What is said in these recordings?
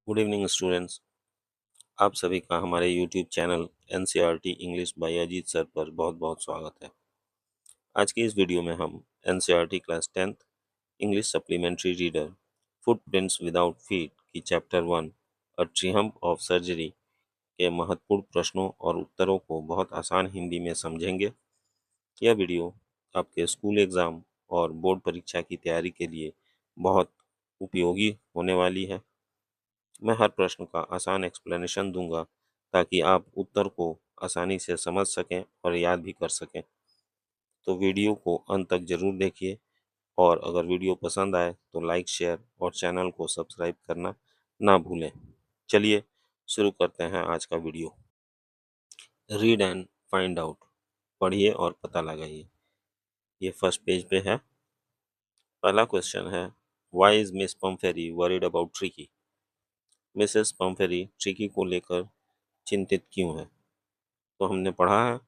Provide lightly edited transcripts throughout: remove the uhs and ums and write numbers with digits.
Good evening students. आप सभी का हमारे YouTube channel NCERT English by Ajit sir पर बहुत बहुत स्वागत है। आज की इस वीडियो में हम NCERT class 10th English supplementary reader footprints without feet की chapter 1 a triumph of surgery के महत्वपूर्ण प्रश्नों और उत्तरों को बहुत आसान हिंदी में समझेंगे। यह वीडियो आपके स्कूल एग्ज़ाम और बोर्ड परीक्षा की तैयारी के लिए बहुत उपयोगी होने वाली है। मैं हर प्रश्न का आसान एक्सप्लेनेशन दूंगा ताकि आप उत्तर को आसानी से समझ सकें और याद भी कर सकें। तो वीडियो को अंत तक ज़रूर देखिए और अगर वीडियो पसंद आए तो लाइक, शेयर और चैनल को सब्सक्राइब करना ना भूलें। चलिए शुरू करते हैं आज का video. Read and find out, पढ़िए और पता लगाइए। ये फर्स्ट पेज पे है। पहला क्वेश्चन है, why is Miss Pumphrey worried about Tricky? Mrs Pumphrey Tricky को लेकर चिंतित क्यों है? तो हमने पढ़ा है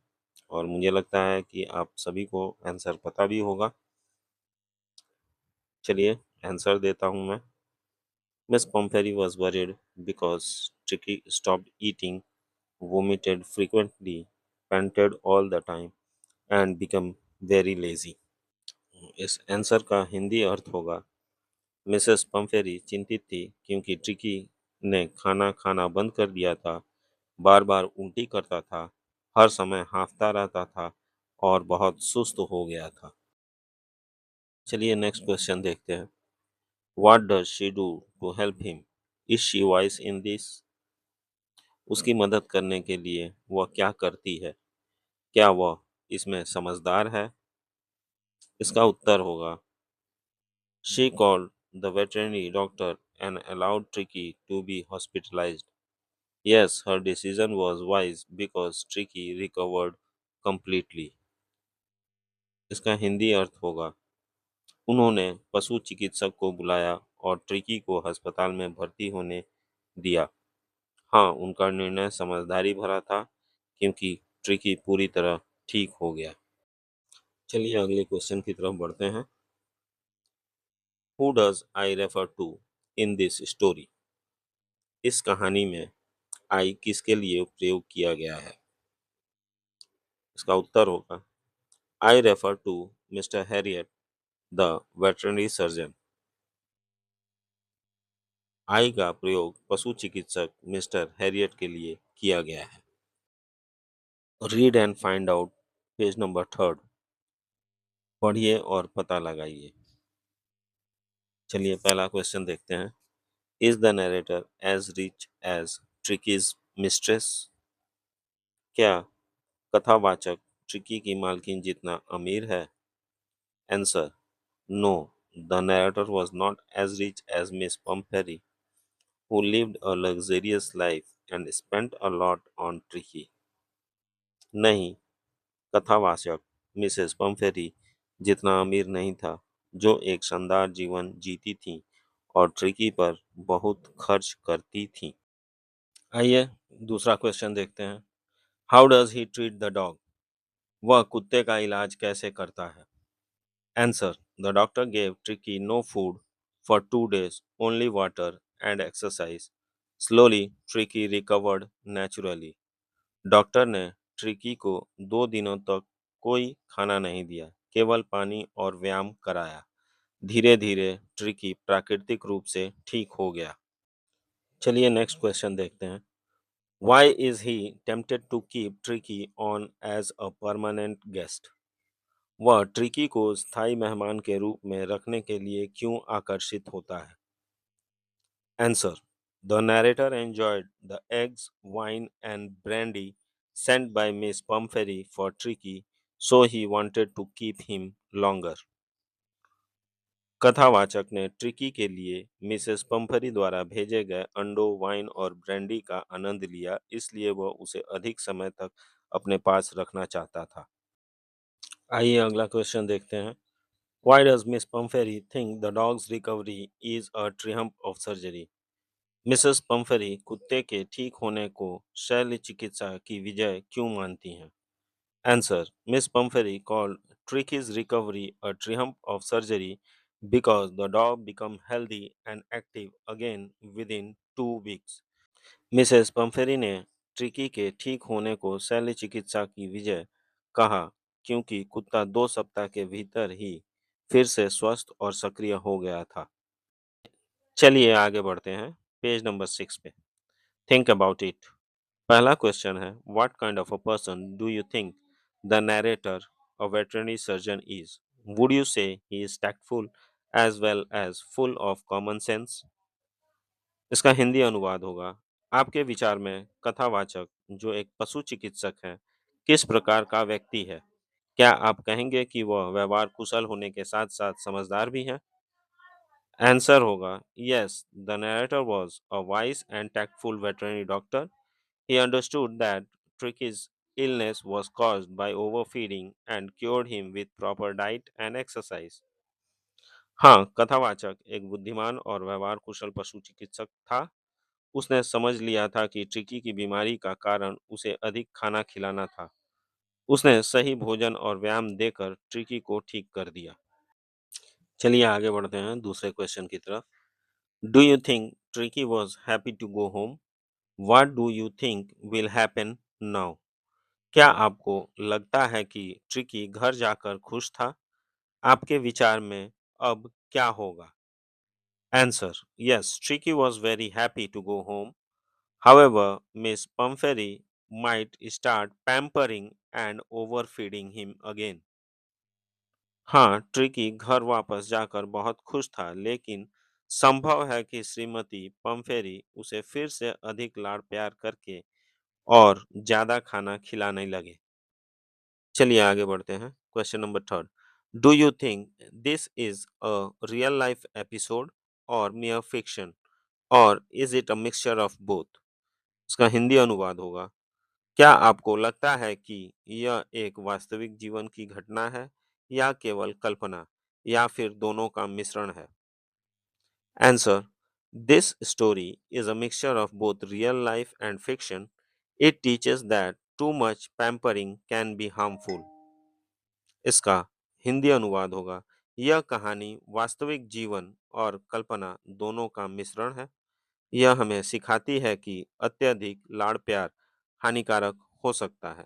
और मुझे लगता है कि आप सभी को आंसर पता भी होगा। चलिए आंसर देता हूँ मैं। Miss Pumphrey was worried because Tricky stopped eating, vomited frequently, panted all the time and become very lazy। इस आंसर का हिंदी अर्थ होगा, मिसेस पम्फेरी चिंतित थी क्योंकि ट्रिकी ने खाना खाना बंद कर दिया था, बार बार उल्टी करता था, हर समय हाँफता रहता था और बहुत सुस्त हो गया था। चलिए नेक्स्ट क्वेश्चन देखते हैं। What does she do to help him? Is she wise in this? उसकी मदद करने के लिए वह क्या करती है? क्या वह इसमें समझदार है? इसका उत्तर होगा, she called the veterinary doctor and allowed Tricky to be hospitalised. Yes, her decision was wise because Tricky recovered completely। इसका हिंदी अर्थ होगा, उन्होंने पशु चिकित्सक को बुलाया और ट्रिकी को अस्पताल में भर्ती होने दिया। हाँ, उनका निर्णय समझदारी भरा था क्योंकि ट्रिकी पूरी तरह ठीक हो गया। चलिए अगले क्वेश्चन की तरफ बढ़ते हैं। Who does I refer to in this story? इस कहानी में आई किसके लिए प्रयोग किया गया है? इसका उत्तर होगा, I refer to Mister Herriot the veterinary surgeon. I का प्रयोग पशु चिकित्सक मिस्टर हैरियट के लिए किया गया है। Read and find out, page number 3, पढ़िए और पता लगाइए। चलिए पहला क्वेश्चन देखते हैं। Is the narrator as rich as Tricky's mistress? क्या कथावाचक ट्रिकी की मालकिन जितना अमीर है? Answer, no, the narrator was not as rich as Miss Pumphrey, who lived a luxurious life and spent a lot on Tricky। नहीं, कथावाचक Mrs पम्फेरी जितना अमीर नहीं था, जो एक शानदार जीवन जीती थी और ट्रिकी पर बहुत खर्च करती थी। आइए दूसरा क्वेश्चन देखते हैं। How does he treat the dog? वह कुत्ते का इलाज कैसे करता है? Answer, the doctor gave Tricky no food for 2 days, only water and exercise. Slowly Tricky recovered naturally. Doctor ने ट्रिकी को 2 दिनों तक कोई खाना नहीं दिया, केवल पानी और व्यायाम कराया। धीरे धीरे ट्रिकी प्राकृतिक रूप से ठीक हो गया। चलिए नेक्स्ट क्वेश्चन देखते हैं। Why is he tempted to keep Tricky on as a permanent guest? वह ट्रिकी को स्थायी मेहमान के रूप में रखने के लिए क्यों आकर्षित होता है? Answer, the narrator enjoyed the eggs, wine and brandy sent by Miss Pumphrey for Tricky, so he wanted to keep him longer। कथावाचक ने ट्रिकी के लिए मिसेस पम्फरी द्वारा भेजे गए अंडों, वाइन और ब्रांडी का आनंद लिया, इसलिए वह उसे अधिक समय तक अपने पास रखना चाहता था। आइए अगला क्वेश्चन देखते हैं। Why does Miss Pumphrey think the dog's recovery is a triumph of surgery? Mrs Pumphrey कुत्ते के ठीक होने को शल्य चिकित्सा की विजय क्यों मानती हैं? Answer, Miss Pumphrey called Tricky's recovery a triumph of surgery because the dog became healthy and active again within 2 weeks. Mrs पंफेरी ने ट्रिकी के ठीक होने को शल्य चिकित्सा की विजय कहा, क्योंकि कुत्ता 2 सप्ताह के भीतर ही फिर से स्वस्थ और सक्रिय हो गया था। चलिए आगे बढ़ते हैं पेज नंबर 6 पे। Think about it. पहला क्वेश्चन है, what kind of a person do you think the narrator a veterinary surgeon is? Would you say he is tactful as well as full of common sense? इसका हिंदी अनुवाद होगा, आपके विचार में कथावाचक जो एक पशु चिकित्सक है किस प्रकार का व्यक्ति है? क्या आप कहेंगे कि वह व्यवहार कुशल होने के साथ साथ समझदार भी है? आंसर होगा, yes, the narrator was a wise and tactful veterinary doctor. He understood that Tricky's illness was caused by overfeeding and cured him with proper diet and exercise. हाँ, कथावाचक एक बुद्धिमान और व्यवहार कुशल पशु चिकित्सक था। उसने समझ लिया था कि ट्रिकी की बीमारी का कारण उसे अधिक खाना खिलाना था। उसने सही भोजन और व्यायाम देकर ट्रिकी को ठीक कर दिया। चलिए आगे बढ़ते हैं दूसरे क्वेश्चन की तरफ। Do you think Tricky was happy to go home? What do you think will happen now? क्या आपको लगता है कि ट्रिकी घर जाकर खुश था? आपके विचार में अब क्या होगा? Answer, yes, tricky was very happy to go home. However, Miss Pumphrey might start pampering and overfeeding him again. हाँ, ट्रिकी घर वापस जाकर बहुत खुश था, लेकिन संभव है कि श्रीमती पम्फेरी उसे फिर से अधिक लाड़ प्यार करके और ज्यादा खाना खिलाने लगे। चलिए आगे बढ़ते हैं question number third. Do you think this is a real life episode और मियर फिक्शन और is it a mixture of both? इसका हिंदी अनुवाद होगा, क्या आपको लगता है कि यह एक वास्तविक जीवन की घटना है या केवल कल्पना या फिर दोनों का मिश्रण है? Answer, this story is a mixture of both real life and fiction. It teaches that too much pampering can be harmful. इसका हिंदी अनुवाद होगा, यह कहानी वास्तविक जीवन और कल्पना दोनों का मिश्रण है। यह हमें सिखाती है कि अत्यधिक लाड़ प्यार हानिकारक हो सकता है।